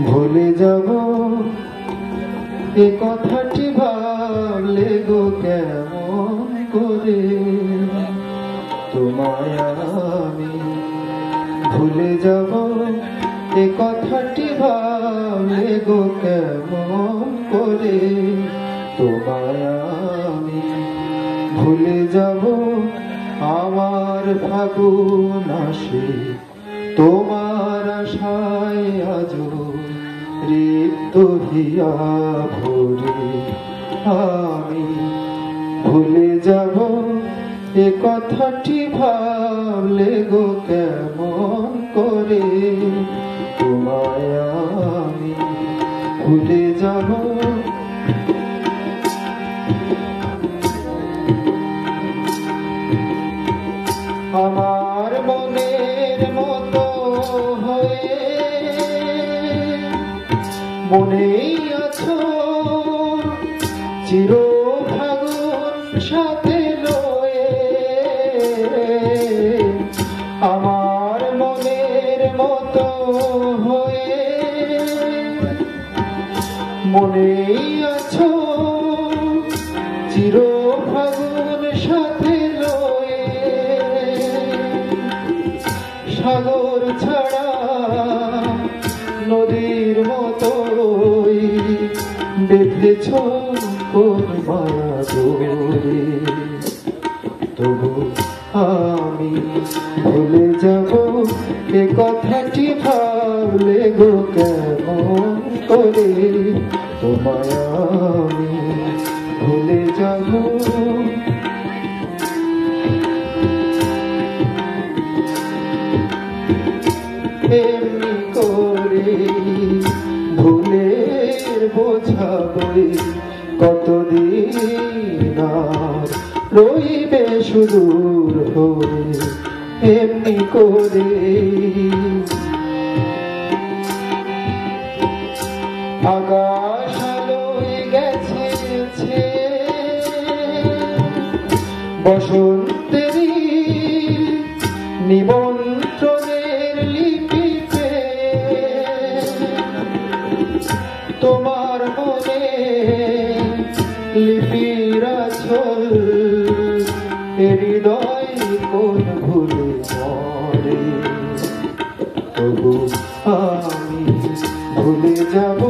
ভুলে যাব এ কথাটি ভাবলে গো কেমন করে তোমায় আমি ভুলে যাব এ কথাটি ভাবলে গো কেমন করে তোমায় আমি ভুলে যাব আমার ফাগুন আসে তোমার আশায় আজো রিক্ত হিয়া ভরে আমি ভুলে যাব এ কথাটি ভাবলে গো কেমন করে তোমায় আমি ভুলে যাব আমার মনের মতো হয়ে মনেই আছো চির ফাগুন সাথে লয়ে আমার মনের মতো হয়ে মনেই আছো চির ফাগুন সাথে লয়ে সাগর ছাড়া নদীর মতোই বেঁধেছ কোন মায়া দোরে তবু আমি ভুলে যাব এ কথাটি ভাবলে গো কেমন করে তোমায় আমি ভুলে যাব এমনি করে ভুলের বোঝা বই কতদিন আর রইবে সুদূর হয়ে এমনি করে আকাশ আলোয় গেছে বসন্তেরই নিমন্ত্রণের লিপিতে তোমার মনে লিপির আঁচল হৃদয় কোন ভুলে মরে তবু আমি ভুলে যাব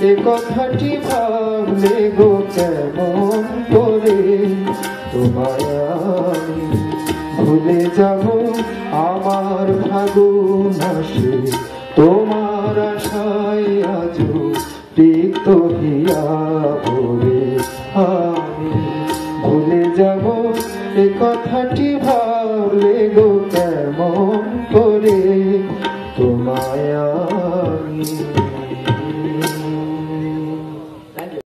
এ কথাটি ভাবলে গো কেমন করে তোমায় আমি ভুলে যাব আমার ফাগুন আসে তোমার আশায় আজো রিক্ত হিয়া ভরে আমি ভুলে যাব এ কথাটি ভাবলে গো কেমন করে